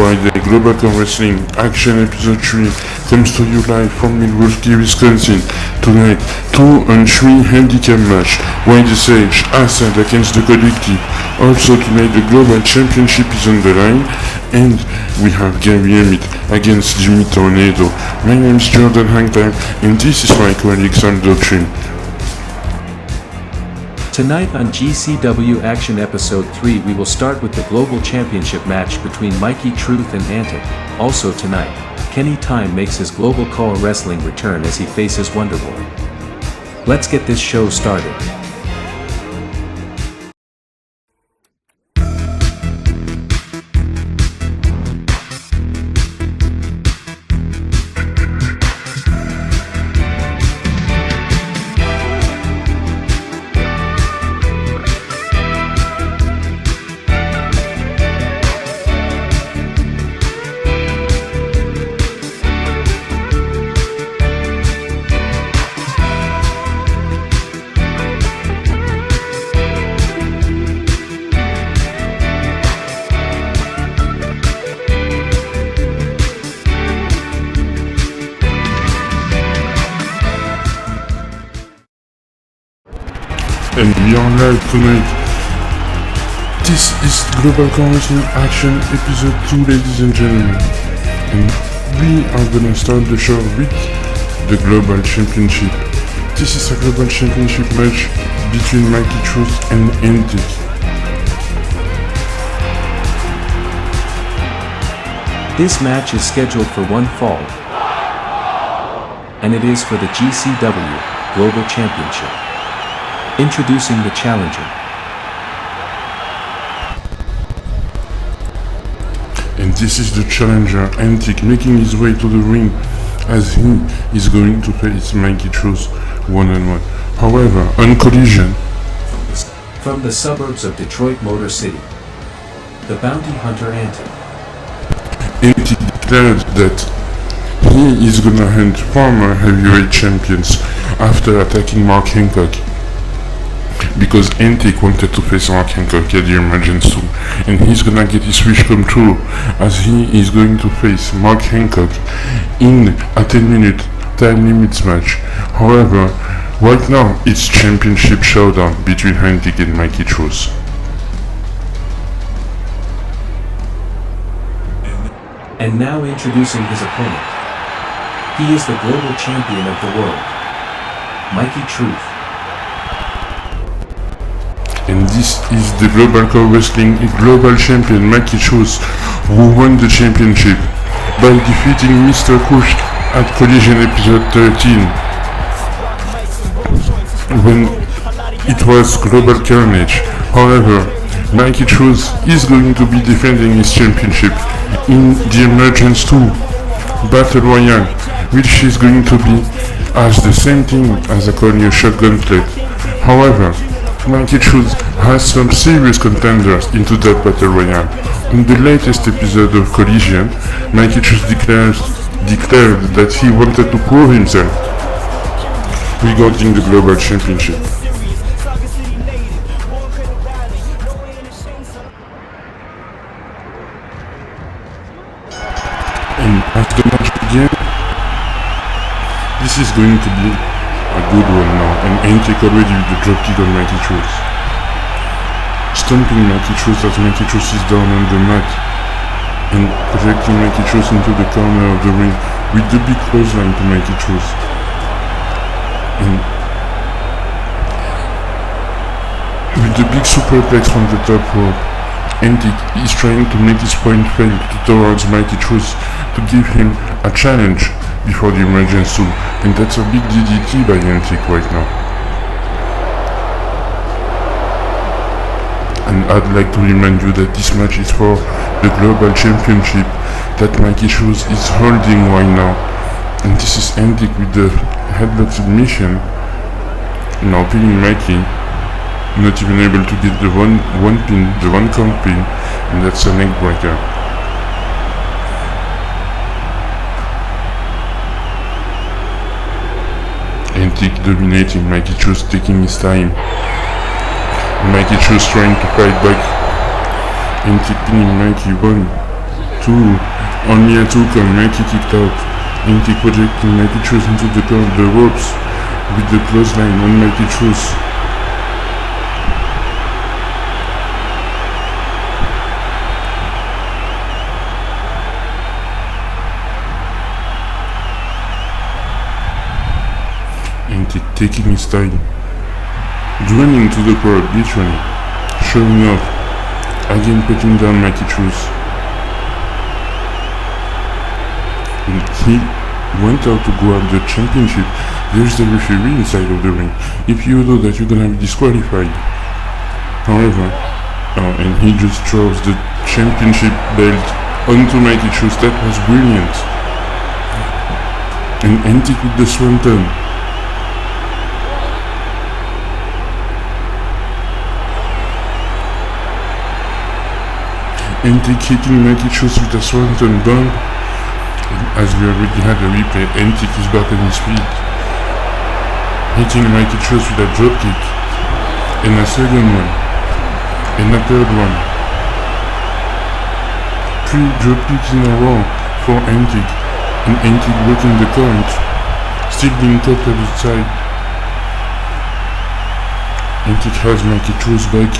Friday, Global Wrestling Action Episode 3 comes to you live from Milwaukee, Wisconsin. Tonight, 2-on-3 handicap match, Widest Age, Assad against the Collective. Also tonight, the Global Championship is on the line, and we have Gary Emmitt against Jimmy Tornado. My name is Jordan Handicap, and this is my colleague Sam Doctrine. Tonight on GCW Action Episode 3 we will start with the Global Championship match between Mikey Truth and Antic. Also tonight, Kenny Time makes his Global Core Wrestling return as he faces Wonderboy. Let's get this show started. And we are live tonight. This is Global Wrestling Action Episode 2, ladies and gentlemen. And we are gonna start the show with the Global Championship. This is a Global Championship match between Mikey Truth and Antic. This match is scheduled for one fall, and it is for the GCW Global Championship. Introducing the challenger. And this is the challenger, Antic, making his way to the ring as he is going to face Mikey Truth one-on-one. However, on collision, from the suburbs of Detroit Motor City, the bounty hunter Antic declared that he is gonna hunt former heavyweight champions after attacking Mark Hancock. Because Antic wanted to face Mark Hancock at the Emergence 2, and he's gonna get his wish come true as he is going to face Mark Hancock in a 10-minute time limits match. However, right now it's championship showdown between Antic and Mikey Truth. And now introducing his opponent. He is the global champion of the world, Mikey Truth. And this is the Global Core Wrestling Global Champion Mikey Truth, who won the championship by defeating Mr. Kush at Collision Episode 13 when it was Global Carnage. However, Mikey Truth is going to be defending his championship in the Emergence 2 Battle Royale, which is going to be as the same thing as a Cornell Shotgun Plate. However, Mikey Truth has some serious contenders into that Battle Royale. In the latest episode of Collision, Mikey Truth declared that he wanted to prove himself regarding the Global Championship. And as the match begins, this is going to be a good one now, and Antic already with the dropkick on Mikey Truth. Stomping Mikey Truth as Mikey Truth is down on the mat, and projecting Mikey Truth into the corner of the ring with the big clothesline to Mikey Truth. And with the big superplex from the top rope, Antic is trying to make his point fail towards Mikey Truth to give him a challenge before the Emergence 2, and that's a big DDT by Antic right now. And I'd like to remind you that this match is for the Global Championship that Mikey Truth is holding right now. And this is Antic with the headlock submission, now pinning Mikey, not even able to get the one pin, the one count pin, and that's a neck breaker. Antic dominating, Mikey Truth taking his time. Mikey Truth trying to fight back. Antic pinning Mikey 1, 2, 2. Only a 2 come, Mikey kicked out. Antic projecting Mikey Truth into the ropes with the clothesline on Mikey Truth. Antic taking his time, running to the crowd, literally, showing up, again putting down Mikey Truth. And he went out to grab the championship. There's the referee inside of the ring. If you know that you're gonna be disqualified. However, and he just throws the championship belt onto Mikey Truth. That was brilliant. And Antic with the swanton. Antic hitting Mikey Truth with a swanton bomb. As we already had a replay, Antic is back on his feet. Hitting Mikey Truth with a dropkick. And a second one. And a third one. 3 dropkicks in a row for Antic. And Antic breaking the count. Still being topped at the side. Antic has Mikey Truth back.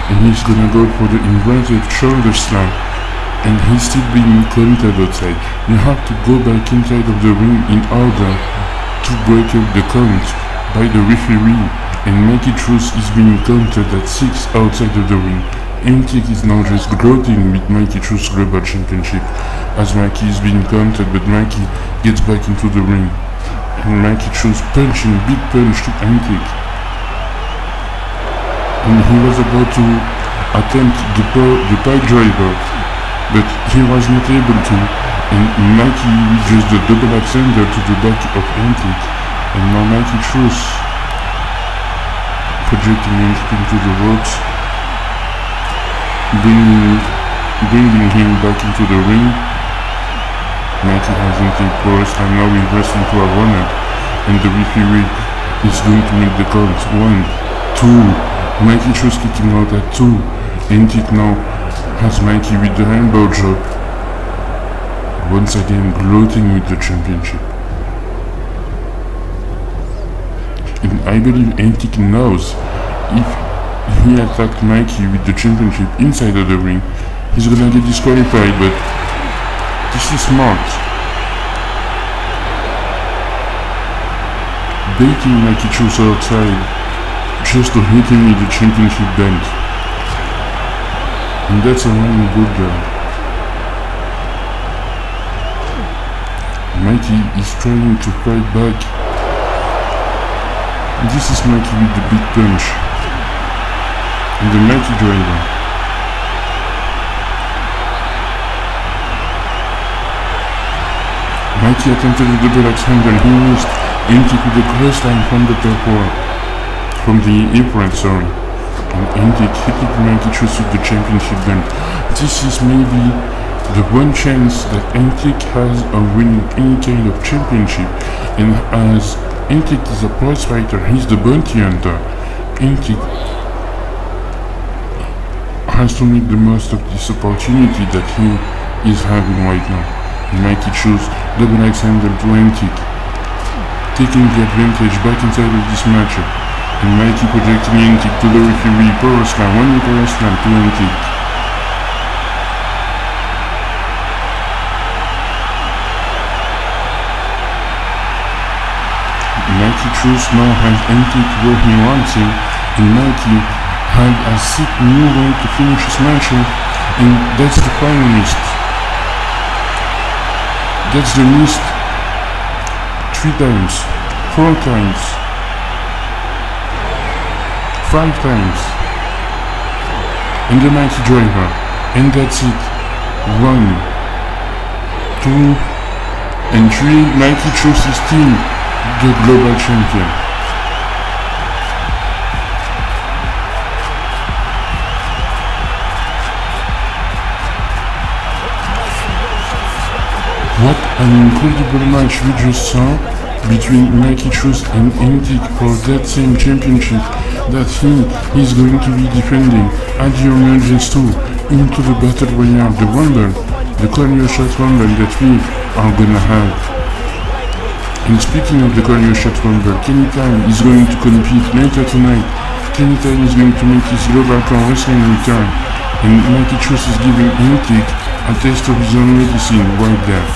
And he's gonna go for the inverted shoulder slam. And he's still being counted outside. You have to go back inside of the ring in order to break up the count by the referee. And Mikey Truth is being counted at 6 outside of the ring. Antic is now just gloating with Mikey Truth's Global Championship as Mikey is being counted, but Mikey gets back into the ring. And Mikey Truth punching, big punch to Antic. And he was about to attempt the pile driver, but he was not able to, and Mikey reaches the double extender to the back of Antic, and now Mikey Truth projecting Antic into the ropes, bringing him back into the ring. Mikey has Antic Boris, and now reversing to a runner, and the referee is going to make the count. 1, 2, Mikey Truth kicking out at 2, Antic now has Mikey with the elbow drop. Once again gloating with the championship. And I believe Antic knows if he attacked Mikey with the championship inside of the ring, he's gonna get disqualified, but this is smart. Baiting Mikey Truth outside just to hit him with the championship belt. And that's a running good job. Mikey is trying to fight back. This is Mikey with the big punch. And the Mikey driver. Mikey attempted a double axe handle and he missed. Antic with the clothesline from the top rope. From the apron, sorry. And Antic hitting Mikey Truth with the championship belt. This is maybe the one chance that Antic has of winning any kind of championship. And as Antic is a prize fighter, he's the bounty hunter. Antic has to make the most of this opportunity that he is having right now. And Mikey Truth double axe handle to Antic, taking the advantage back inside of this matchup. And Mikey projecting Antic to the referee, power slam, 1 power slam to Antic. Mikey Truth now has Antic where he wants him, and Mikey had a sick new way to finish his matchup, and that's the final mist. That's the mist 3 times, 4 times, 5 times, and the Mikey driver, and that's it. 1, 2, and 3. Mikey Truth is still the global champion. What an incredible match we just saw between Mikey Truth and Antic for that same championship that he is going to be defending at the Emergence 2 into the Battle Royale, the Rumble the Call Your Shot Rumble that we are gonna have. And speaking of the Call Your Shot Rumble, Kenny Time is going to compete later tonight. Kenny Time is going to make his Global Core Wrestling return, and Mikey Truth is giving Antic a taste of his own medicine right there.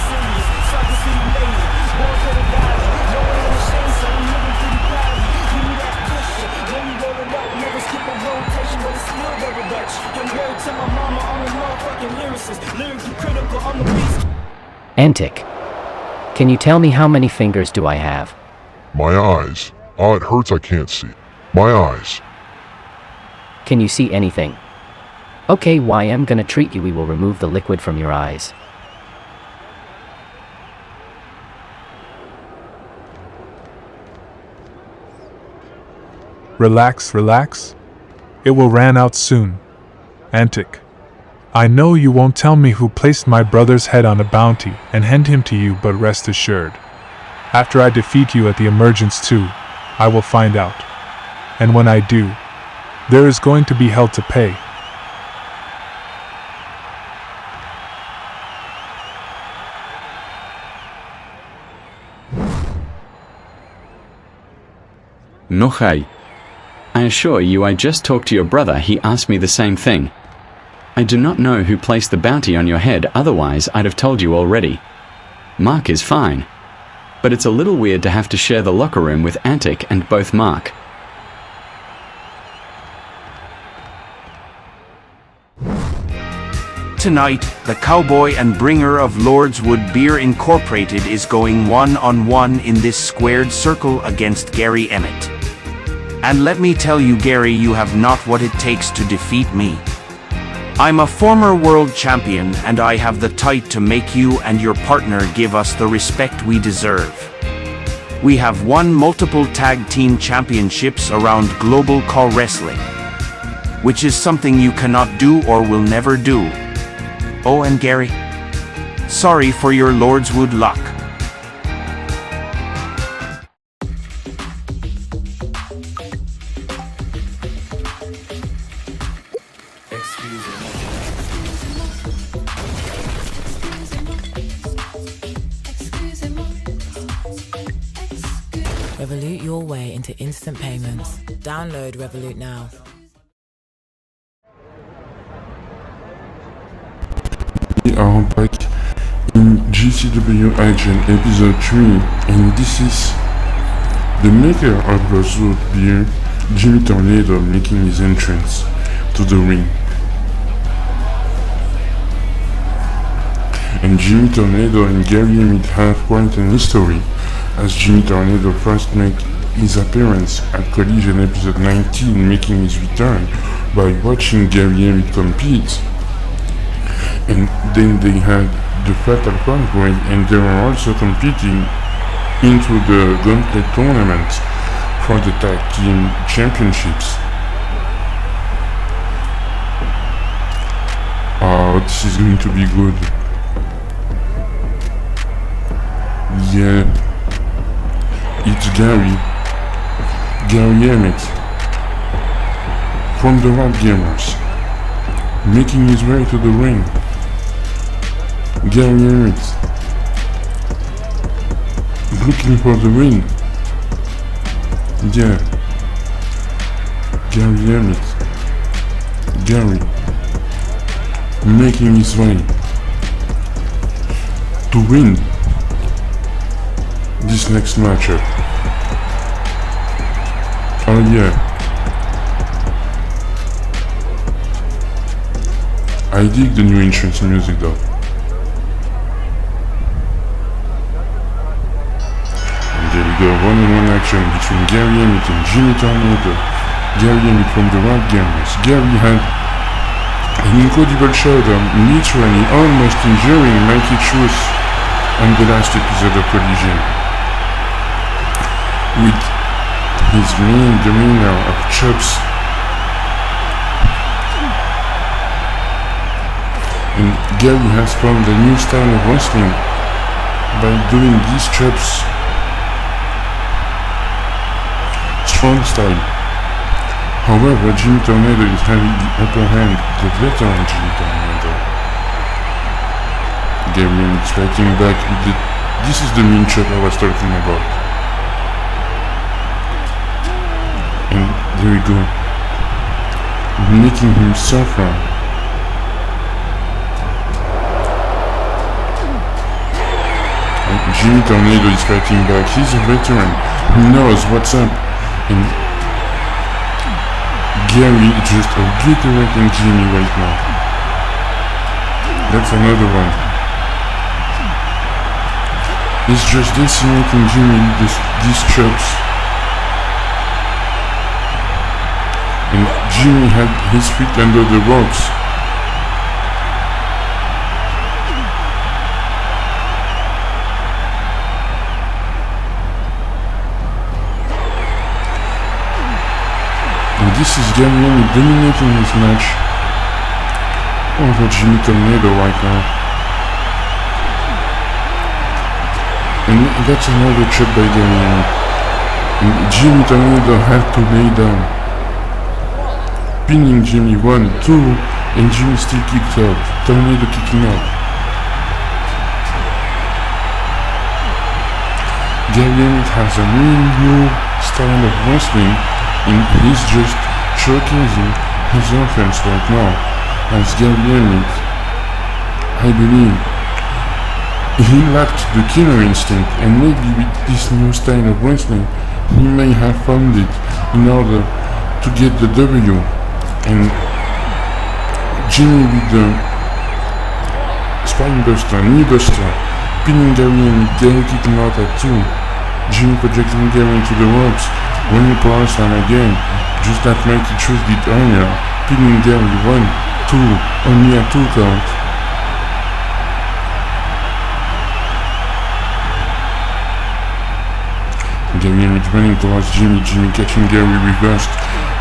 Antic, can you tell me how many fingers do I have? My eyes. Oh, it hurts, I can't see. My eyes. Can you see anything? Okay, I'm gonna treat you. We will remove the liquid from your eyes. Relax, relax. It will ran out soon. Antic. I know you won't tell me who placed my brother's head on a bounty and hand him to you, but rest assured. After I defeat you at the Emergence 2, I will find out. And when I do, there is going to be hell to pay. No hay. I assure you I just talked to your brother. He asked me the same thing. I do not know who placed the bounty on your head, otherwise I'd have told you already. Mark is fine. But it's a little weird to have to share the locker room with Antic and both Mark. Tonight, the cowboy and bringer of Lordswood Beer Incorporated is going one-on-one in this squared circle against Gary Emmitt. And let me tell you, Gary, you have not what it takes to defeat me. I'm a former world champion, and I have the tight to make you and your partner give us the respect we deserve. We have won multiple tag team championships around Global Core Wrestling, which is something you cannot do or will never do. Oh, and Gary, sorry for your Lordswood luck. Revolut your way into instant payments. Download Revolut now. We are back in GCW Action Episode 3, and this is the maker of Lordswood Beer, Jimmy Tornado, making his entrance to the ring. And Jimmy Tornado and Gary Emmitt have quite an history, as Jimmy Tornado first made his appearance at Collision Episode 19, making his return by watching Gary Emmitt compete. And then they had the Fatal Convoy, and they were also competing into the Gauntlet Tournament for the Tag Team Championships. Oh, this is going to be good. Yeah, it's Gary Emmitt from the Rap Gamers, making his way to the ring. Gary Emmitt looking for the win. Yeah, Gary Emmitt. Gary making his way to win this next matchup. Oh yeah, I dig the new entrance music though. There we go, one-on-one action between Gary Emmitt and Jimmy Tornado. Gary Emmitt from the Rap Gamers. Gary had an incredible showdown, literally almost injuring Mikey Truth on the last episode of Collision, with his mean demeanor of chops. And Gary has found a new style of wrestling by doing these chops. Strong style. However, Jimmy Tornado is having the upper hand, the veteran Jimmy Tornado. Gary Emmett fighting back with the... This is the mean chop I was talking about. And there we go. Making him suffer. And Jimmy Tornado is fighting back. He's a veteran. He knows what's up. And Gary is just obliterating Jimmy right now. That's another one. He's just decimating Jimmy with these chops. And Jimmy had his feet under the ropes. And this is Gary Emmett dominating this match over Jimmy Tornado right now. And that's another chop by Gary Emmett. And Jimmy Tornado had to lay down. Pinning Jimmy 1, 2, and Jimmy still kicked out. Tornado kicking out. Gary Emmett has a really new style of wrestling, and he's just showcasing his offense right now. As Gary Emmett, I believe, he lacked the killer instinct, and maybe with this new style of wrestling, he may have found it in order to get the W. And Jimmy with the spine buster, knee buster, pinning Gary Emmett, Gary kicking out at 2. Jimmy projecting Gary into the ropes, running power slam again, just like Mikey Truth did earlier, pinning Gary 1, 2, only a 2 count. Gary Emmett running towards Jimmy, Jimmy catching Gary reversed.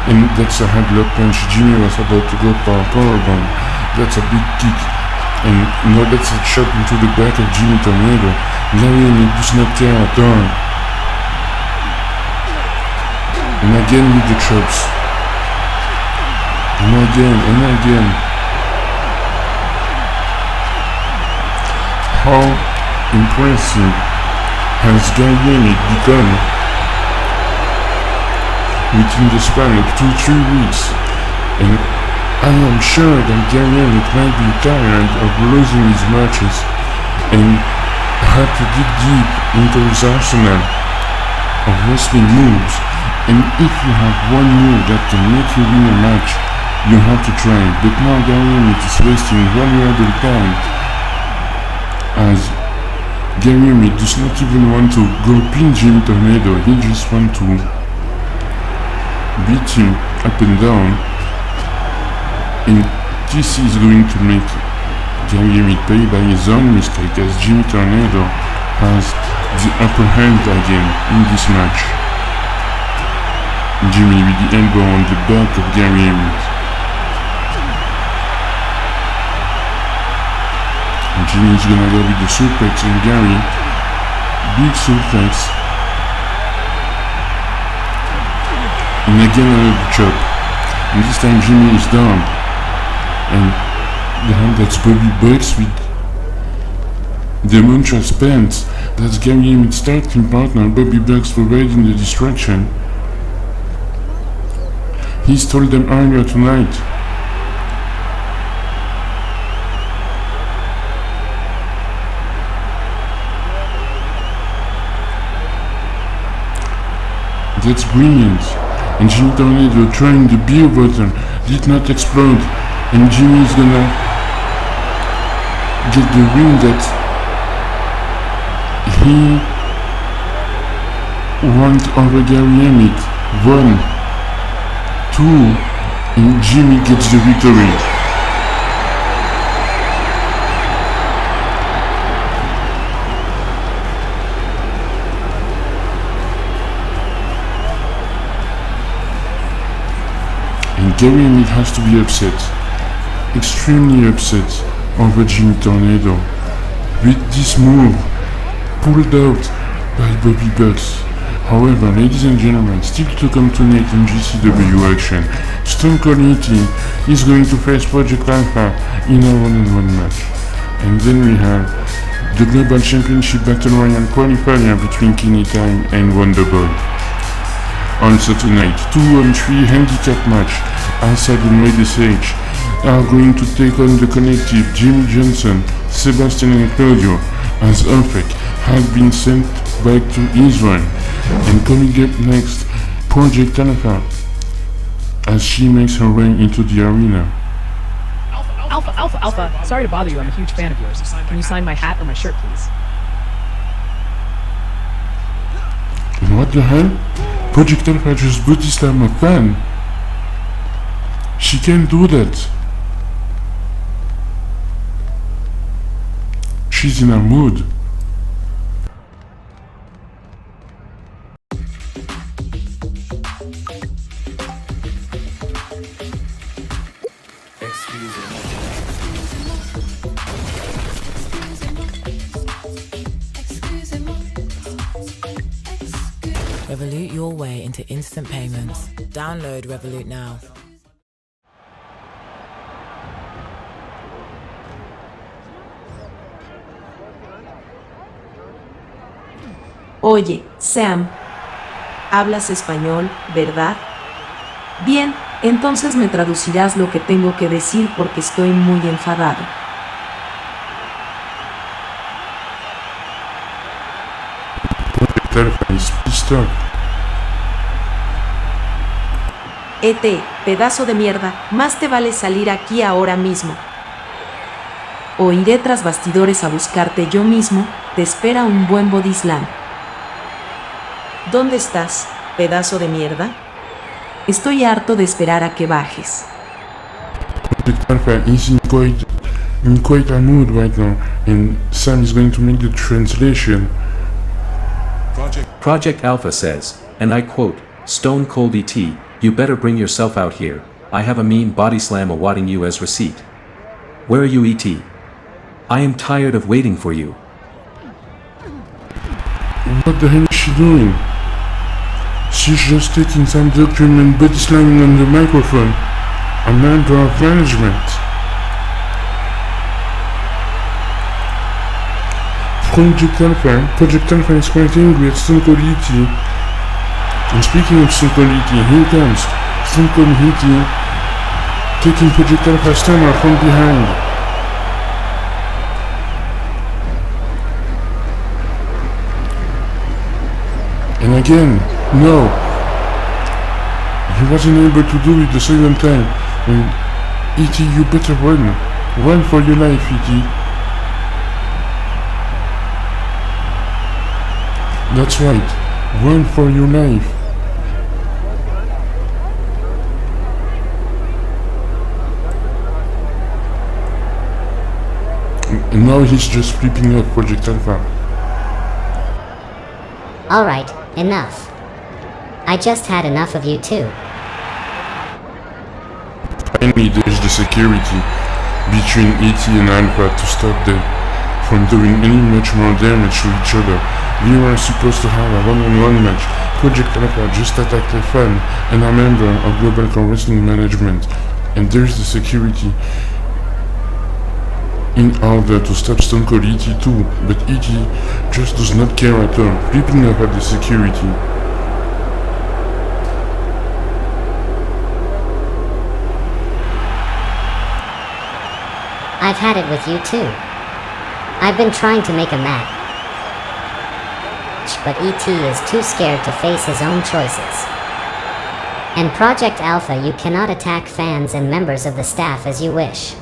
And that's a headlock punch. Jimmy was about to go for a powerbomb. That's a big kick. And now that's a shot into the back of Jimmy Tornado. Gary Emmett does not care at all. And again with the chops. And again, and again. How impressive has Gary Emmett become within the span of 2-3 weeks, and I am sure that Gary Emmett might be tired of losing his matches and have to dig deep into his arsenal of wrestling moves. And if you have one move that can make you win a match, you have to try it. But now Gary Emmett is wasting valuable time, as Gary Emmett does not even want to go pin Jimmy Tornado. He just wants to beat him up and down, and this is going to make Gary Emmett pay by his own mistake, as Jimmy Tornado has the upper hand again in this match. Jimmy with the elbow on the back of Gary Emmett. And Jimmy is gonna go with the suplex, and Gary, big suplex. And again another chop. And this time Jimmy is down. And that's Bobby Bucks with the mantra spent. That's Gary Emmett's tag team partner, Bobby Bucks, providing the distraction. He told them earlier tonight. That's brilliant. And Jimmy Tornado trying the beer bottle did not explode, and Jimmy is gonna get the ring that he won over Gary Emmett. 1, 2, and Jimmy gets the victory. And Gary Emmett has to be upset, extremely upset, over Jimmy Tornado with this move pulled out by Bobby Bucks. However, ladies and gentlemen, still to come tonight in GCW action, Stone Cold is going to face Project Alpha in a one-on-one match. And then we have the Global Championship Battle Royale qualifier between Kenny Time and Wonderboy. Also tonight, 2-on-3 handicap match outside the Medicage are going to take on the collective Jimmy Johnson, Sebastian and Claudio, as Ulfek has been sent back to Israel. And coming up next, Project Alpha, as she makes her way into the arena. Alpha. Sorry to bother you, I'm a huge fan of yours. Can you sign my hat or my shirt, please? What the hell? Project Alpha just body slam a fan. She can't do that. She's in a mood. Revolut your way into instant payments. Download Revolut now. Oye, Sam, hablas español, ¿verdad? Bien, entonces me traducirás lo que tengo que decir porque estoy muy enfadado. Pedazo de mierda, más te vale salir aquí ahora mismo. O iré tras bastidores a buscarte yo mismo, te espera un buen body slam. ¿Dónde estás, pedazo de mierda? Estoy harto de esperar a que bajes. Alpha is in quite a mood right now, and Sam is going to make the translation. Project Alpha says, and I quote, "Stone Cold ET, you better bring yourself out here. I have a mean body slam awaiting you as receipt. Where are you, ET? I am tired of waiting for you." What the hell is she doing? She's just taking some doctrine and body slamming on the microphone. A member of management. Project Alpha is quite angry at Stone Cold ET. And speaking of Stone Cold ET, here comes Stone Cold ET taking Project Alpha's stammer from behind. And again, no. He wasn't able to do it the second time. And ET, you better run. Run for your life, ET. That's right. Run for your life. And now he's just flipping out Project Alpha. Alright, enough. I just had enough of you too. Finally, there's the security between ET and Alpha to stop them from doing any much more damage to each other. We were supposed to have a one-on-one match. Project Alpha just attacked a fan and a member of Global Wrestling Management. And there's the security in order to stop Stone Cold ET too, but ET just does not care at all, flipping up at the security. I've had it with you too. I've been trying to make a match, but ET is too scared to face his own choices. And Project Alpha, you cannot attack fans and members of the staff as you wish.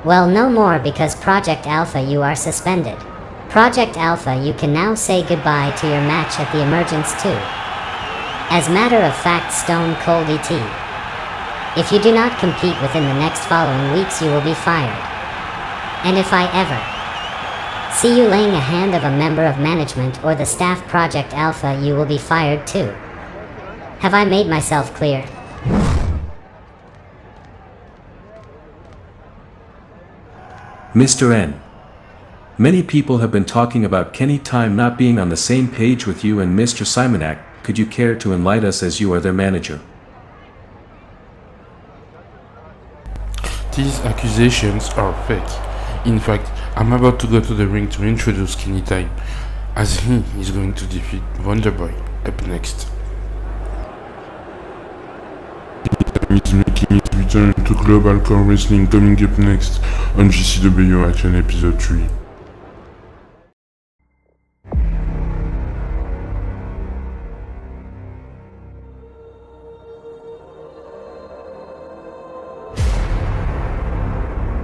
Well, no more, because Project Alpha, you are suspended. Project Alpha, you can now say goodbye to your match at the Emergence 2. As matter of fact, Stone Cold ET, if you do not compete within the next following weeks, you will be fired. And if I ever see you laying a hand of a member of management or the staff Project Alpha, you will be fired too. Have I made myself clear? Mr. N. Many people have been talking about Kenny Time not being on the same page with you and Mr. Simonak. Could you care to enlighten us, as you are their manager? These accusations are fake. In fact, I'm about to go to the ring to introduce Kenny Time, as he is going to defeat Wonderboy up next. Kenny Time is making his return to Global Core Wrestling, coming up next on GCW Action Episode 3.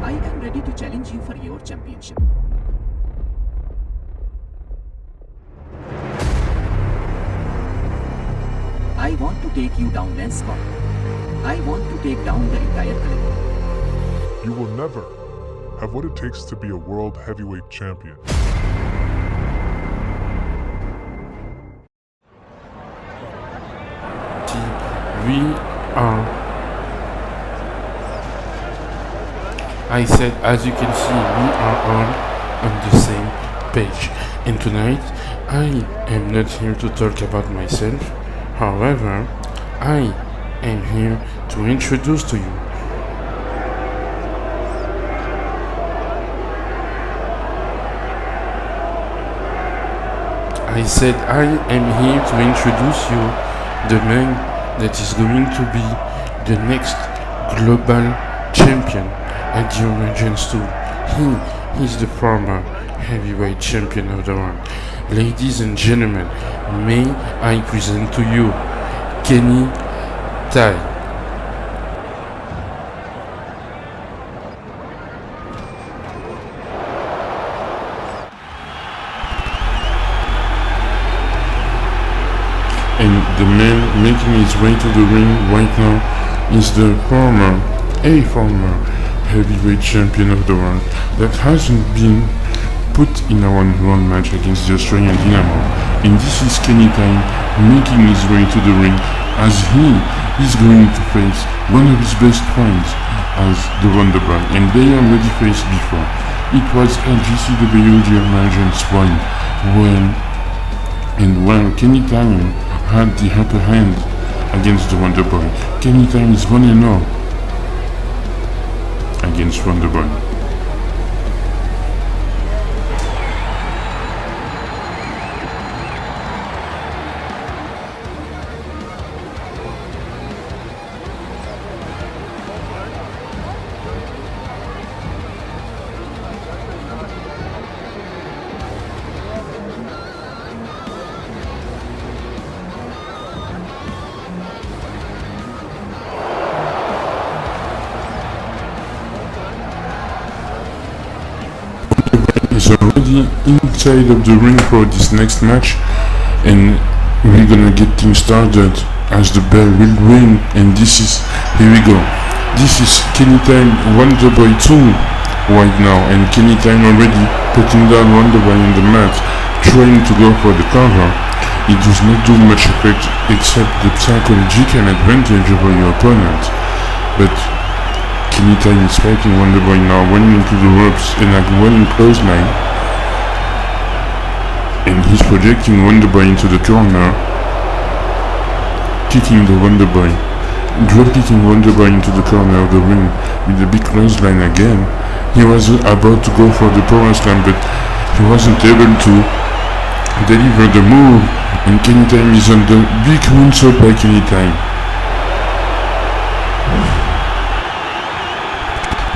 I am ready to challenge you for your championship. I want to take you down, Lance Scott. I want to take down the entire collective. You will never have what it takes to be a world heavyweight champion. We are... I said, as you can see, we are all on the same page. And tonight, I am not here to talk about myself. However, I am here to introduce to you I said I am here to introduce you the man that is going to be the next global champion at the Emergence 2. He is the former heavyweight champion of the world. Ladies and gentlemen, may I present to you Kenny Time. And the man making his way to the ring right now is the former heavyweight champion of the world that hasn't been put in a one-on-one match against the Australian Dynamo. And this is Kenny Time making his way to the ring as he is going to face one of his best friends as the Wonderboy, and they already faced before. It was at GCW the Emergence 1 when Kenny Time had the upper hand against the Wonderboy. Kenny Time is 1-0 against Wonderboy. Is already inside of the ring for this next match, and we're gonna get things started as the bell will ring. And here we go. This is Kenny Time Wonderboy 2 right now, and Kenny Time already putting down Wonderboy in the mat, trying to go for the cover. It does not do much effect except the psychological advantage over your opponent, but Kenny Time is fighting Wonderboy now, running into the ropes in a running clothesline, and he's projecting Wonderboy into the corner, kicking the Wonderboy, drop kicking Wonderboy into the corner of the ring with the big clothesline again. He was about to go for the power slam, but he wasn't able to deliver the move, and Kenny Time is on the big moonsault by Kenny Time.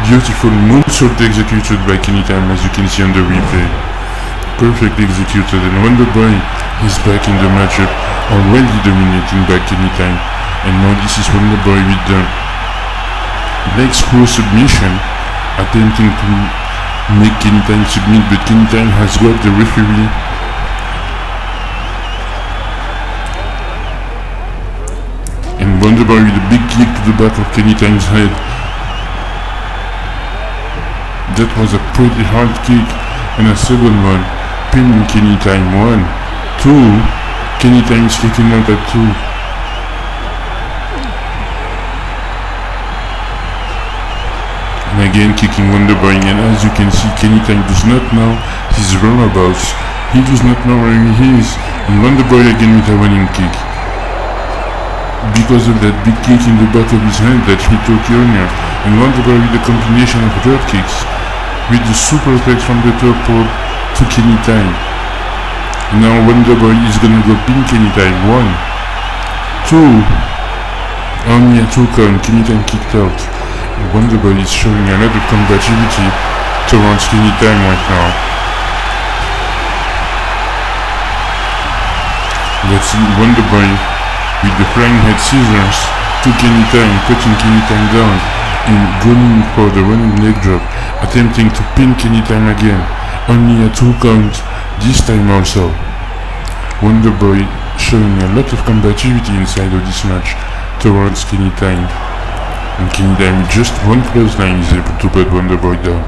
Beautiful moonsault executed by Kenny Time, as you can see on the replay. Perfectly executed, and Wonderboy is back in the matchup, already dominating by Kenny Time. And now this is Wonderboy with the leg screw submission, attempting to make Kenny Time submit, but Kenny Time has got the referee. And Wonderboy with a big kick to the back of Kenny Time's head. That was a pretty hard kick, and a second one, pinning Kenny Time. 1, 2, Kenny Time is kicking out at 2. And again kicking Wonderboy, and as you can see, Kenny Time does not know his whereabouts. He does not know where he is, and Wonderboy again with a running kick. Because of that big kick in the back of his head that he took earlier, and Wonderboy with a combination of drop kicks. with the superplex from the top rope to Kenny Time. Now Wonderboy is gonna go pin Kenny Time. 1, 2. Only a 2 count. Kenny Time kicked out. Wonderboy is showing a lot of compatibility towards Kenny Time right now. Let's see Wonderboy with the flying head scissors to Kenny Time, putting Kenny Time down and going for the running leg drop, attempting to pin Kenny Time again. Only a 2 count this time also. Wonderboy showing a lot of combativity inside of this match towards Kenny Time. And Kenny Time with just one clothesline is able to put Wonderboy down.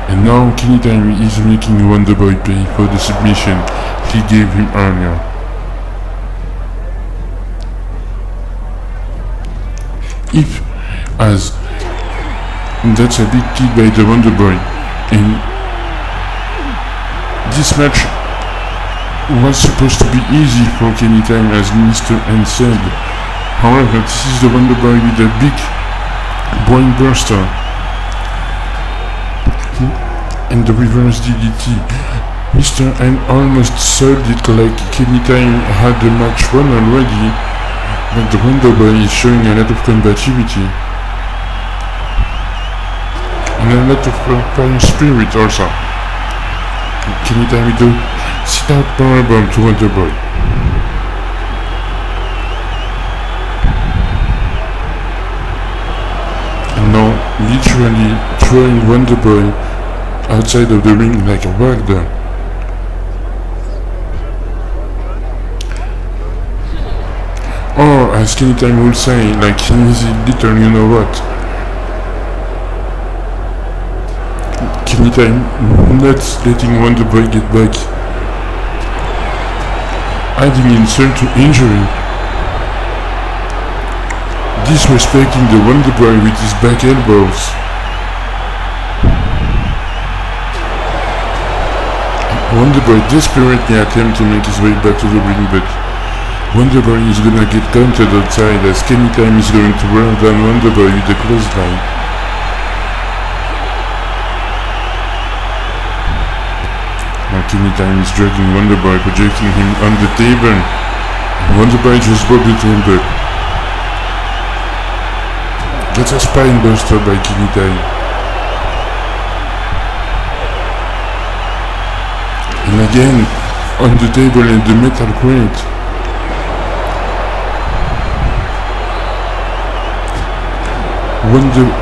And now Kenny Time is making Wonderboy pay for the submission he gave him earlier. If, as that's a big kick by the Wonderboy, and this match was supposed to be easy for Kenny Time, as Mr. N said. However, this is the Wonderboy with a big brain burster and the reverse DDT. Mr. N almost sold it like Kenny Time had the match won already, but the Wonderboy is showing a lot of combativity and a lot of fire spirit also. Kenny Time with the sit-out powerbomb to Wonderboy. And now literally throwing Wonderboy outside of the ring like a ragdoll. Or as Kenny Time will say, like an easy little you know what. Kenny Time not letting Wonderboy get back, adding insult to injury, disrespecting the Wonderboy with his back elbows. Wonderboy desperately attempts to make his way back to the ring, but Wonderboy is gonna get countered outside as Kenny Time is going to wear down Wonderboy with the clothesline. Now Kenny Time is dragging Wonderboy, projecting him on the table. Wonderboy just broke the table. Gets a spine buster by Kenny Time. And again, on the table in the metal crate.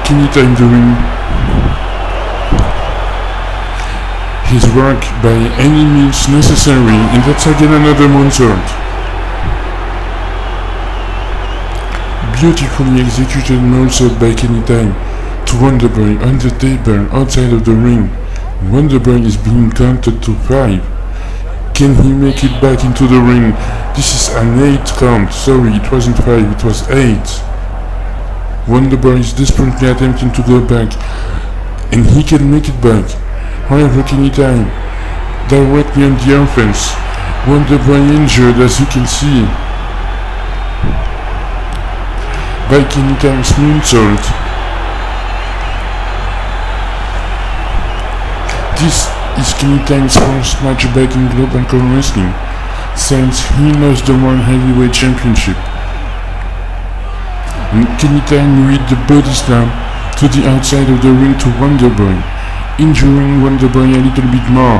Kenny Time doing his work by any means necessary, and that's again another moonsault. Beautifully executed moonsault by Kenny Time to Wonderboy on the table outside of the ring. Wonderboy is being counted to 5. Can he make it back into the ring? This is an 8 count. Sorry, it wasn't 5, it was 8. Wonderboy is desperately attempting to go back, and he can make it back. However, Kenny Time directly on the offense. Wonderboy injured, as you can see, by Kenny Time's moonsault. This is Kenny Time's first match back in Global Core Wrestling since he lost the World Heavyweight Championship. And Kenny Time with the body slam to the outside of the ring to Wonderboy, injuring Wonderboy a little bit more,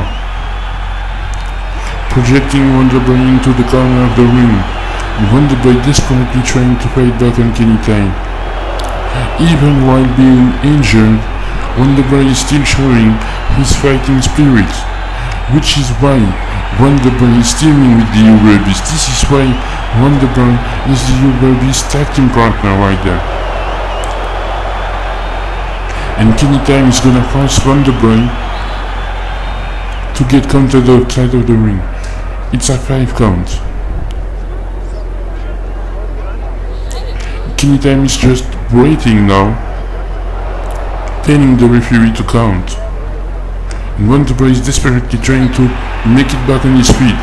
projecting Wonderboy into the corner of the ring. Wonderboy desperately trying to fight back on Kenny Time. Even while being injured, Wonderboy is still showing his fighting spirit, which is why Wonderboy is teaming with the Uber-Beast. This is why Wonderboy is the Uber-Beast tag team partner right there. And Kenny Time is gonna force Wonderboy to get counted outside of the ring. It's a 5 count. Kenny Time is just waiting now, telling the referee to count. And Wonderboy is desperately trying to make it back on his feet.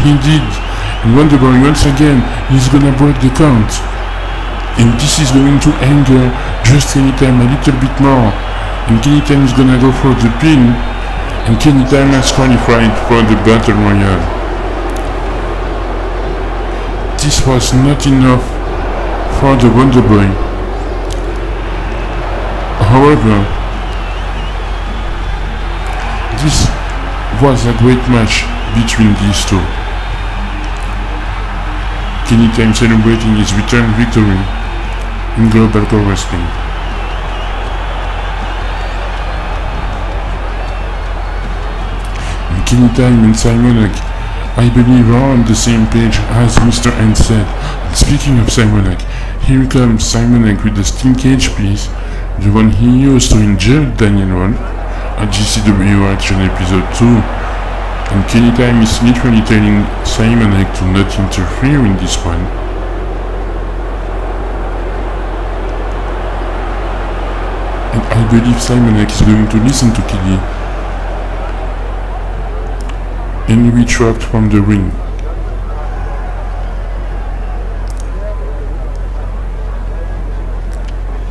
He did. And Wonderboy once again is gonna break the count. And this is going to anger just Kenny Time a little bit more. And Kenny Time is gonna go for the pin. And Kenny Time has qualified for the Battle Royale. This was not enough for the Wonderboy. However, this was a great match between these two. Kenny Time celebrating his return victory in Global Pro Wrestling. And Kenny Time and Simonek, I believe, are on the same page as Mr. N said. Speaking of Simonek, here comes Simonek with the steel cage piece, the one he used to injure Daniel Wolf at GCW Action Episode 2. And Kenny Time is literally telling Simonek to not interfere in this one. And I believe Simonek is going to listen to Kenny and retract from the ring.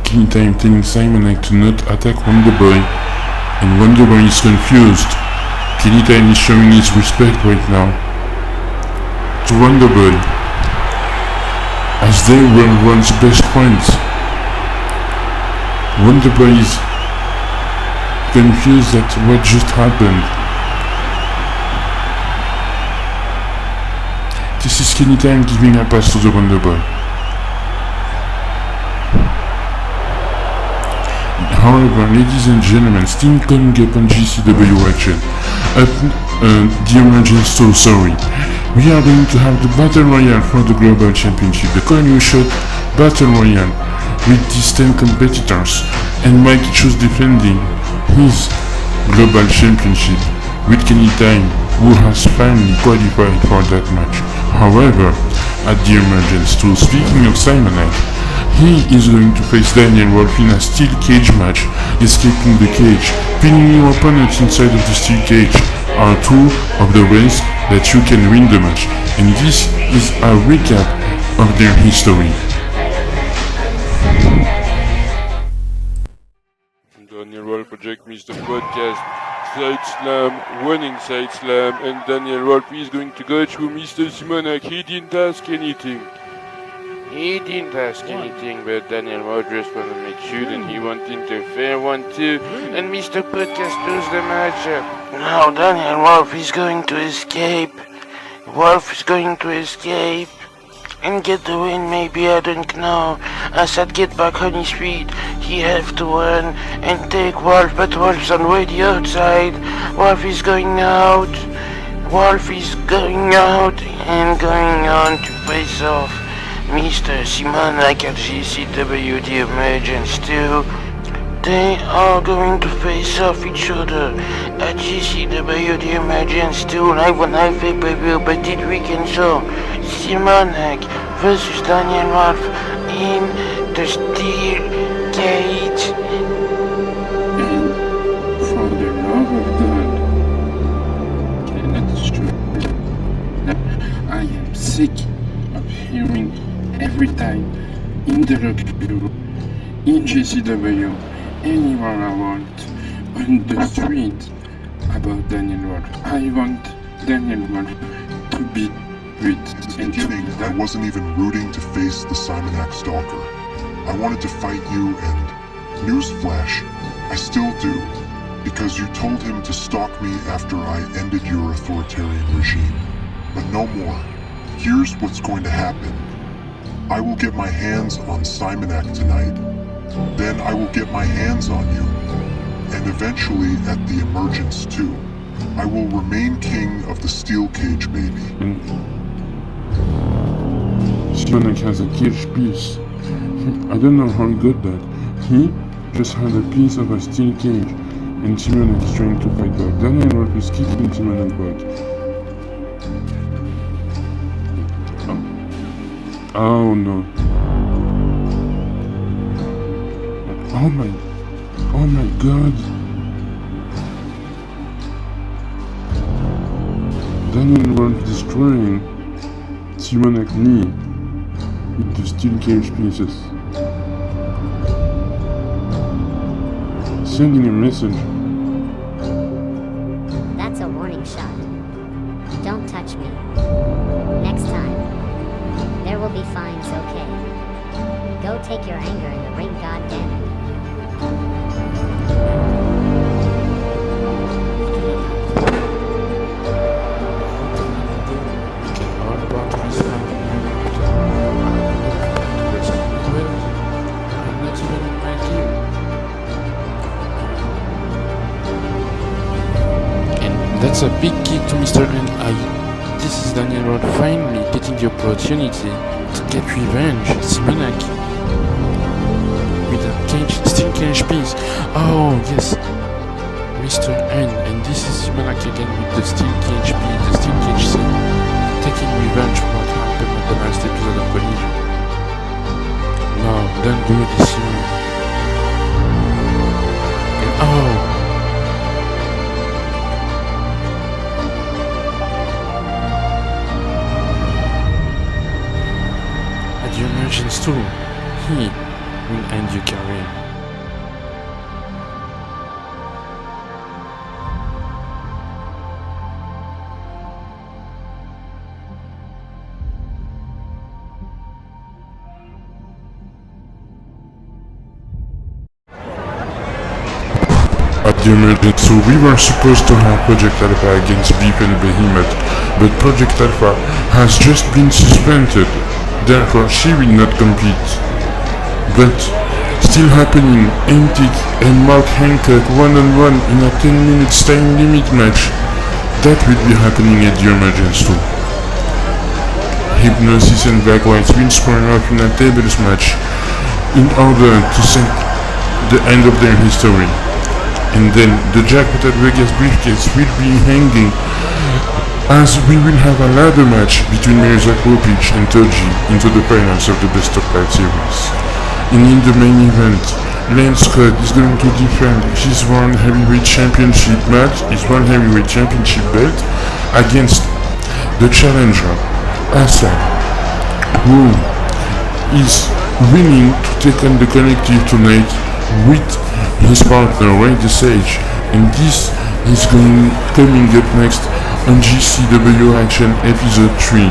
Kenny Time telling Simonek to not attack Wonderboy, and Wonderboy is confused. Kenny Time is showing his respect right now to Wonderboy, as they were once best friends. Wonderboy is confused at what just happened. This is Kenny Time giving a pass to the Wonderboy. However, ladies and gentlemen, still coming up on GCW Action, the Emergence 2, sorry. We are going to have the Battle Royale for the Global Championship, the qualification Battle Royale, with these 10 competitors, and Mikey Choose defending his Global Championship with Kenny Time, who has finally qualified for that match. However, at the Emergence 2, speaking of Simonek, he is going to face Daniel Wolf in a steel cage match, escaping the cage. Pinning your opponents inside of the steel cage are two of the ways that you can win the match, and this is a recap of their history. Daniel Wolf project Mr. Podcast, side slam, winning side slam, and Daniel Wolf is going to go through Mr. Simonek. He didn't ask anything. He didn't ask anything, but Daniel Wolf just wanted to make sure and he won't interfere, 1-2, and Mr. Podcast does the match. Now Daniel Wolf is going to escape. Wolf is going to escape and get the win, maybe, I don't know. I said get back on his feet. He have to run and take Wolf, but Wolf's on way the outside. Wolf is going out. Wolf is going out and going on to face off Mr. Simonek at GCW The Emergence 2. They are going to face off each other at GCW The Emergence 2 live on pay-per-view, but this weekend so Simonek versus Daniel Wolf in the steel cage. And for the love of God, cannot destroy. I am sick of hearing every time in the locker room, in GCW, anywhere I want, on the street, about Daniel Wolf. I want Daniel Wolf to be great. In the beginning, I wasn't even rooting to face the Simonek Stalker. I wanted to fight you, and newsflash, I still do, because you told him to stalk me after I ended your authoritarian regime. But no more. Here's what's going to happen. I will get my hands on Simonek tonight. Then I will get my hands on you. And eventually at the Emergence 2, I will remain king of the steel cage, baby. Simonek has a cage piece. I don't know how he got that. He just had a piece of a steel cage, and Simonek is trying to fight back. Daniel Wolf is kicking Simonek back. Oh no. Oh my god. Daniel Wolf destroying Simonek knee with the steel cage pieces. sending a message. That's a warning shot. Don't touch me. Next time. There will be fines, okay? Go take your anger in the ring, goddammit. That's a big kick to Mr. N. This is Daniel Rod finally getting the opportunity to get revenge. Simonak with a steel cage piece. Oh yes, Mr. N. And this is Simonak again with the steel cage piece, the steel cage scene, taking revenge for what happened in the last episode of Collision. No, don't do this, Simonak. And oh. The emergence too. He will end your career. At the emergence 2, we were supposed to have Project Alpha against Beef and Behemoth, but Project Alpha has just been suspended. Therefore, she will not compete. But still happening, Antic and Mark Hancock one-on-one in a 10-minute time limit match. That will be happening at the emergence too. Hypnosis and Black White will square off in a tables match in order to set the end of their history. And then the Jackpot at Vegas briefcase will be hanging, as we will have a ladder match between Mirza Kopic and Toji into the finals of the Best of 5 series. And in the main event, Lance Scott is going to defend his World Heavyweight Championship match, his World Heavyweight Championship belt, against the challenger, Assad, who is willing to take on the collective tonight with his partner, Ray the Sage. And this is coming up next on GCW Action Episode 3.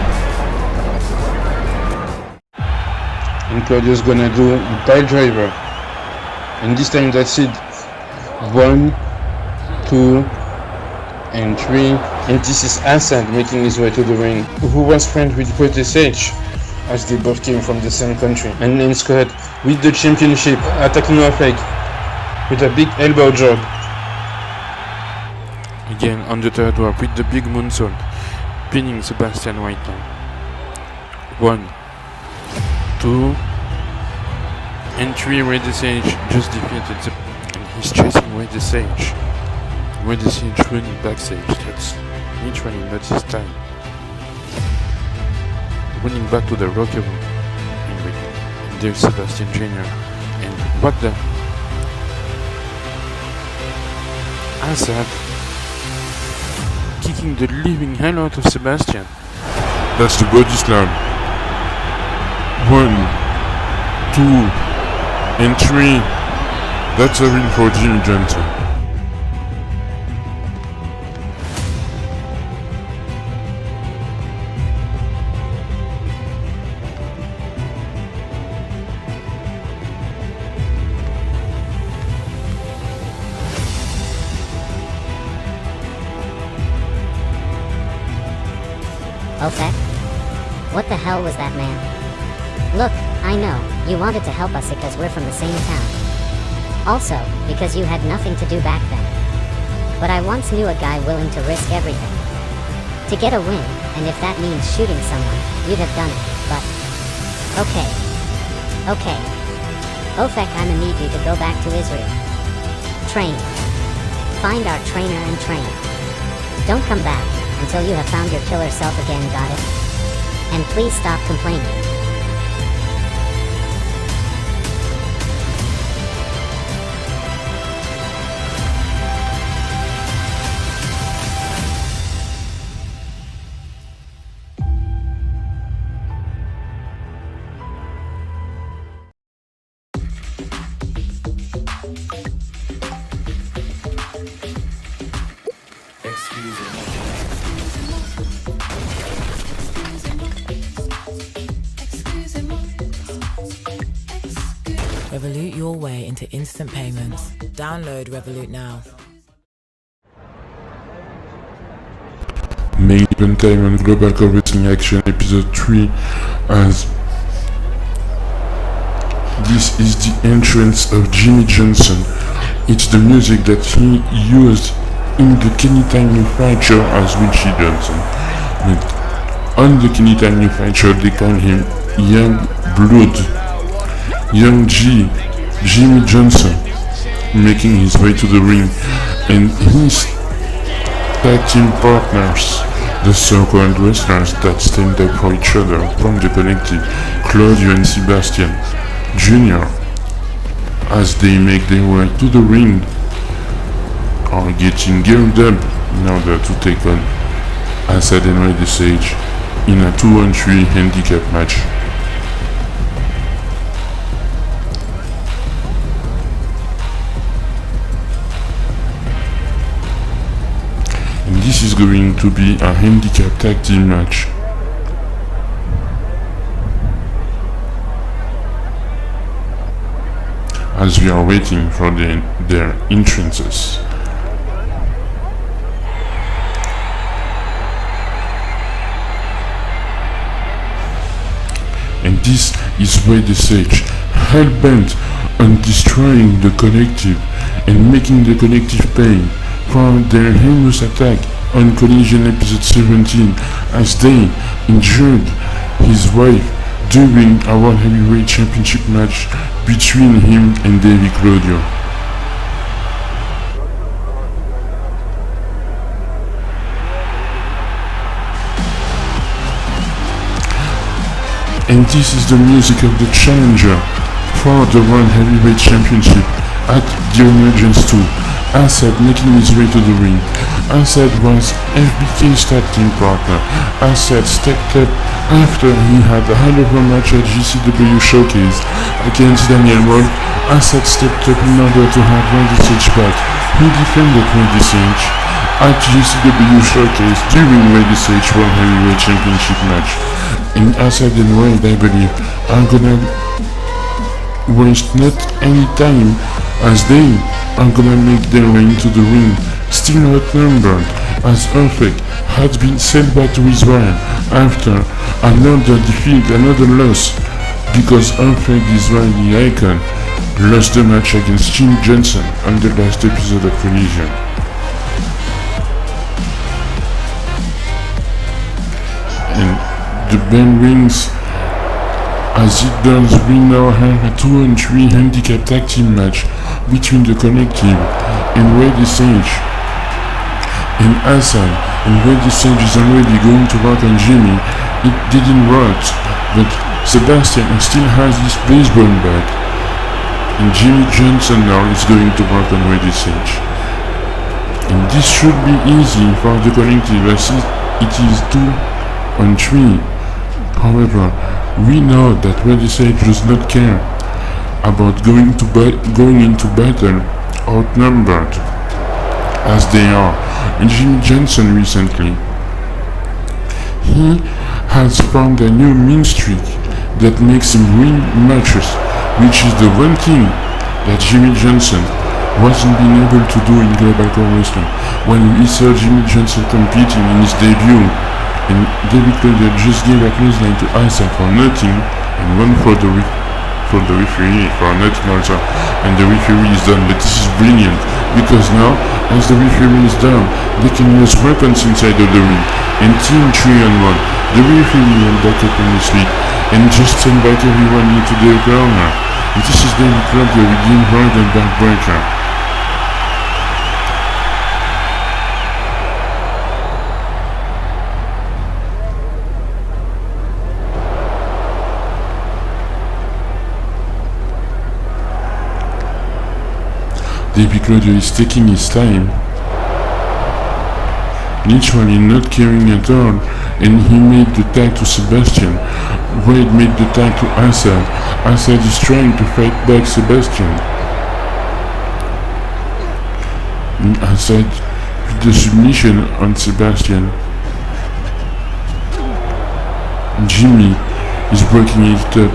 And Claudio's gonna do a pile driver. And this time that's it. 1, 2, and 3. And this is Assad making his way to the ring, who was friends with PTSH, as they both came from the same country. And Lance Scott with the championship, attacking off leg with a big elbow drop. Again on the third rope with the big moonsault, pinning Sebastian White down. 1, 2, and 3. Ray the Sage just defeated and he's chasing Ray the Sage. Ray the Sage running backstage. That's literally not his time. Running back to the locker room. And there's Sebastian Jr. And what the? Assad kicking the living hell out of Sebastian. That's the body slam. 1, 2, and 3. That's a win for Jimmy Johnson. Opec? What the hell was that, man? Look, I know, you wanted to help us because we're from the same town. Also, because you had nothing to do back then. But I once knew a guy willing to risk everything to get a win, and if that means shooting someone, you'd have done it, but... Okay. Opec, I'ma need you to go back to Israel. Train. Find our trainer and train. Don't come back until you have found your killer self again, got it? And please stop complaining. Revolut your way into instant payments. Download Revolut now. Main event time on Global Core Wrestling Action episode 3 as this is the entrance of Jimmy Johnson. It's the music that he used in the Kenny Time New Fight show as Richie Johnson. But on the Kenny Time New Fight show they call him Young Blood, Young G, Jimmy Johnson, making his way to the ring, and his tag team partners, the so-called wrestlers that stand up for each other from the collective, Claudio and Sebastian Jr., as they make their way to the ring, are getting geared up in order to take on Assad and Ray Sage in a 2-on-3 handicap match. And this is going to be a handicap tag team match. As we are waiting for their entrances. And this is why the Sage, hell-bent on destroying the collective and making the collective pay for their heinous attack on Collision episode 17 as they injured his wife during a World Heavyweight Championship match between him and David Claudio. And this is the music of the challenger for the World Heavyweight Championship at the Emergence 2. Assad making his way to the ring. Assad was FBK's tag team partner. Assad stepped up after he had a hell of a match at GCW Showcase against Daniel Wolf. Assad stepped up in order to have Randy Sage back. He defended Randy Sage at GCW Showcase during Randy Sage World Heavyweight Championship match. And Assad and Wade, I believe, are gonna waste not any time as they are gonna make their way into the ring, still outnumbered, as Earthquake had been sent back to Israel after another defeat, another loss, because Earthquake, the Israeli icon, lost the match against Jimmy Johnson on the last episode of Collision. And the bell rings as it does. We now have a 2-on-3 handicap tag team match between the collective and Randy Sage and Assad. And Randy Sage is already going to work on Jimmy. It didn't work, but Sebastian still has his baseball bat, and Jimmy Johnson now is going to work on Randy Sage. And this should be easy for the collective as it is 2-on-3. However, we know that Randy Sage does not care about going into battle outnumbered as they are. And Jimmy Johnson recently, he has found a new mean streak that makes him win matches, which is the one thing that Jimmy Johnson wasn't being able to do in Global Core Wrestling. When we saw Jimmy Johnson competing in his debut, and David Claudio just gave a clothesline to Asa for nothing, and one for the referee for nothing also, and the referee is done. But this is brilliant, because now, as the referee is down, they can use weapons inside of the ring, and team 3-on-1. The referee went back up on his feet, and just send back everyone into their corner. And this is David Claudio with the inverted backbreaker. David Claudio is taking his time, literally not caring at all, and he made the tag to Sebastian. Wade made the tag to Assad. Assad is trying to fight back Sebastian. And Assad with the submission on Sebastian. Jimmy is breaking it up,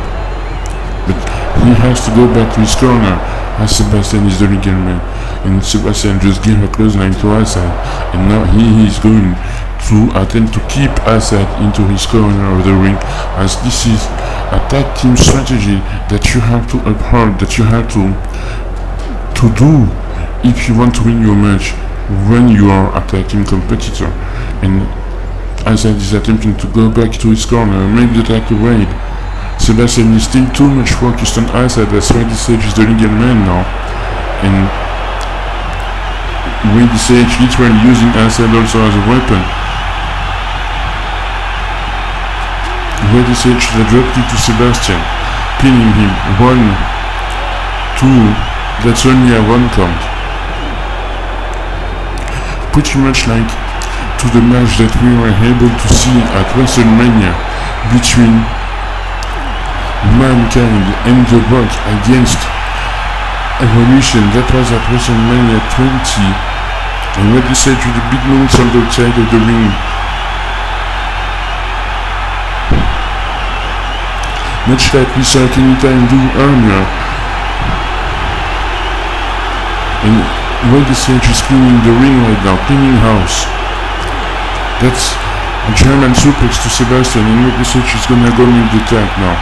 but He has to go back to his corner as Sebastian is the legal man. And Sebastian just gave a clothesline to Assad, and now he is going to attempt to keep Assad into his corner of the ring, as this is a tag team strategy that you have to uphold, that you have to do if you want to win your match when you are a tag team competitor. And Assad is attempting to go back to his corner and make the tag away. Sebastian is still too much focused on Assad, as Randy Sage is the legal man now, and Randy Sage literally using Assad also as a weapon. Randy Sage the drop kick to Sebastian, pinning him. 1, 2, that's only a 1 count. Pretty much like to the match that we were able to see at WrestleMania between Mankind and The Rock against Evolution. That was at WrestleMania 20, and what they said with the big moves on the outside of the ring. Much like we saw Kenny Time do earlier. And what they said is cleaning the ring right now, cleaning house. That's a German suplex to Sebastian, and what they said is gonna go make the tag now.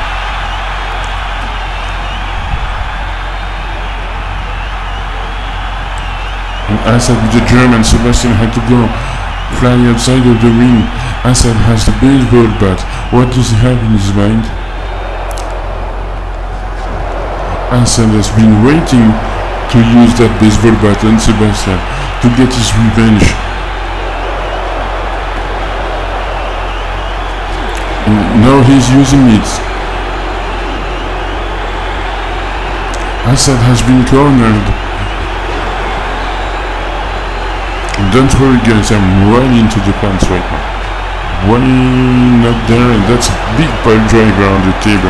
And Assad with the German, Sebastian had to go fly outside of the ring. Assad has the baseball bat. What does he have in his mind? Assad has been waiting to use that baseball bat on Sebastian to get his revenge. And now he's using it. Assad has been cornered. Don't worry guys, I'm right into the pants right now. Why not there? And that's a big pile driver on the table.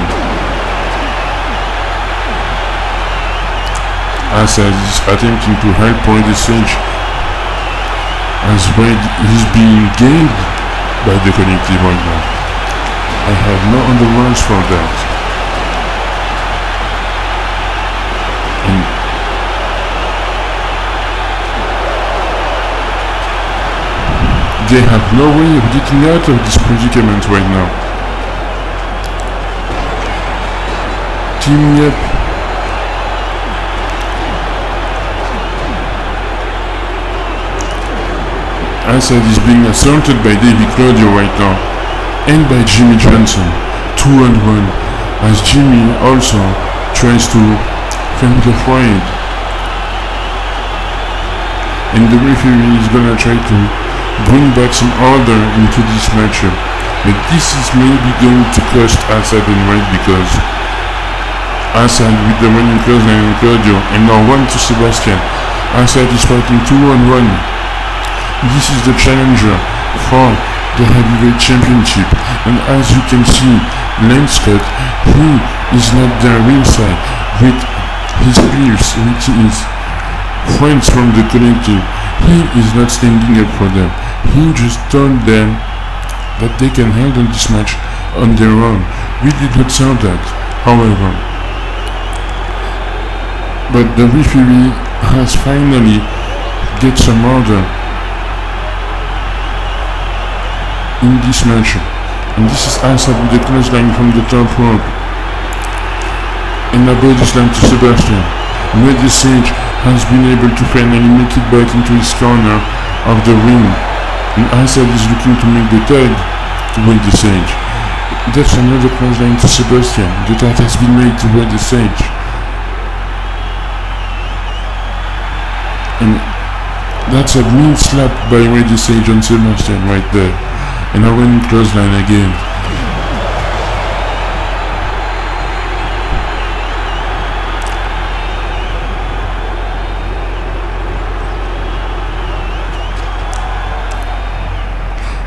Assad is attempting to help Randy Sage, as he's being gained by the collective right now. I have no other words for that. And they have no way of getting out of this predicament right now. Teaming up. Assad is being assaulted by David Claudio right now, and by Jimmy Johnson, 2-on-1, as Jimmy also tries to fend the fight. And the referee is gonna try to bring back some order into this matchup, but this is maybe going to cost Assad and Red, because Assad with the running clothesline on Claudio, and now 1 to Sebastian. Assad is fighting 2-on-1. This is the challenger for the heavyweight championship, and as you can see, Lance Scott, he is not there ringside with his peers, with his friends from the collective. He is not standing up for them. He just told them that they can handle this match on their own. We did not saw that, however. But the referee has finally get some order in this matchup. And this is Assad with the clothesline from the top rope. And a body slam to Sebastian. Where the Sage has been able to finally make it back into his corner of the ring. And Assad is looking to make the tag to win the Sage. That's another clothesline to Sebastian. The tag has been made to win the Sage. And that's a mean slap by Randy Sage on Sebastian right there. And a running clothesline again.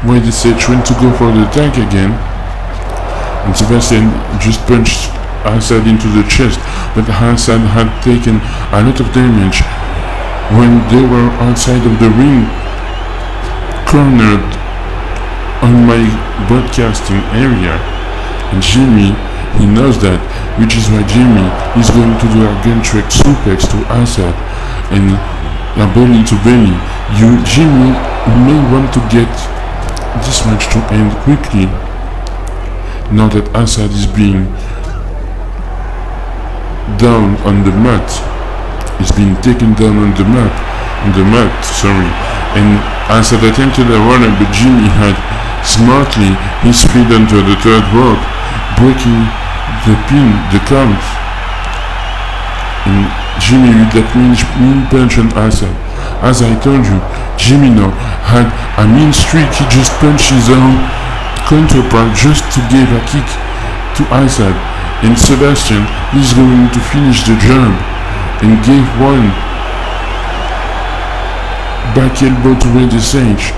Randy Sage went to go for the tag again, and Sebastian just punched Assad into the chest, but Assad had taken a lot of damage when they were outside of the ring, cornered on my broadcasting area. And Jimmy, he knows that which is why Jimmy is going to do a gun trick suplex to Assad and a belly to belly. Jimmy may want to get this match to end quickly now that Assad is being down on the mat. He's being taken down on the mat, and Assad attempted a runner, but Jimmy had smartly his feet under the third rope, breaking the pin, the count. And Jimmy with that mean punch on Assad. As I told you, Jimmy now had a mean streak. He just punched his own counterpart just to give a kick to Assad. And Sebastian is going to finish the job and gave one back elbow to Randy Sage.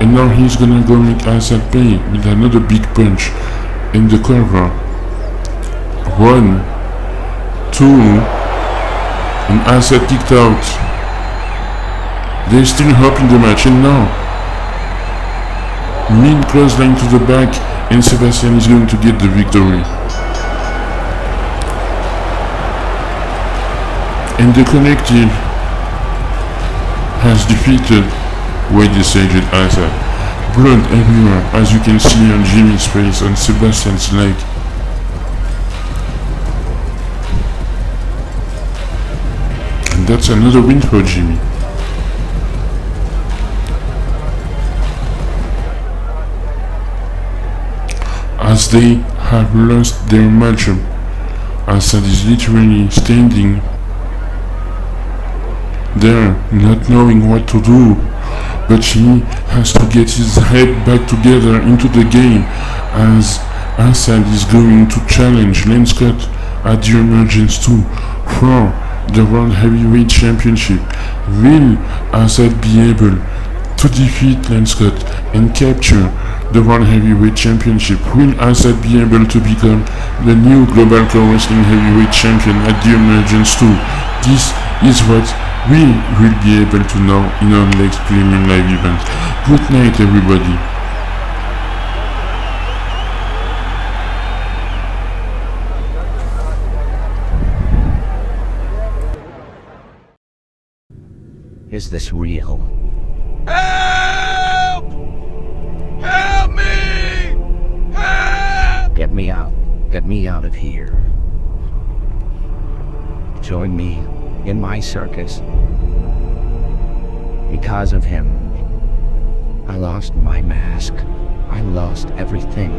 And now he's gonna go make Assad pay with another big punch in the cover. 1, 2, and Assad kicked out. There's still hope in the match, and now mean clothesline to the back, and Sebastian is going to get the victory. And the Collective has defeated Randy Sage and Assad. Blood everywhere, as you can see on Jimmy's face, on Sebastian's leg. And that's another win for Jimmy. As they have lost their matchup, Assad is literally standing there, not knowing what to do, but he has to get his head back together into the game, as Assad is going to challenge Lance Scott at the Emergence 2 for the World Heavyweight Championship. Will Assad be able to defeat Lance Scott and capture the World Heavyweight Championship? Will Assad be able to become the new Global Pro Wrestling Heavyweight Champion at the Emergence 2? This is what we will be able to know in our next premium live event. Good night, everybody. Is this real? Help! Help me! Help! Get me out. Get me out of here. Join me in my circus. Because of him, I lost my mask. I lost everything.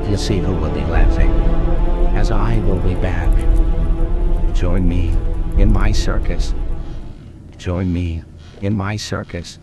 The Cedar will be laughing, as I will be back. Join me in my circus. Join me in my circus.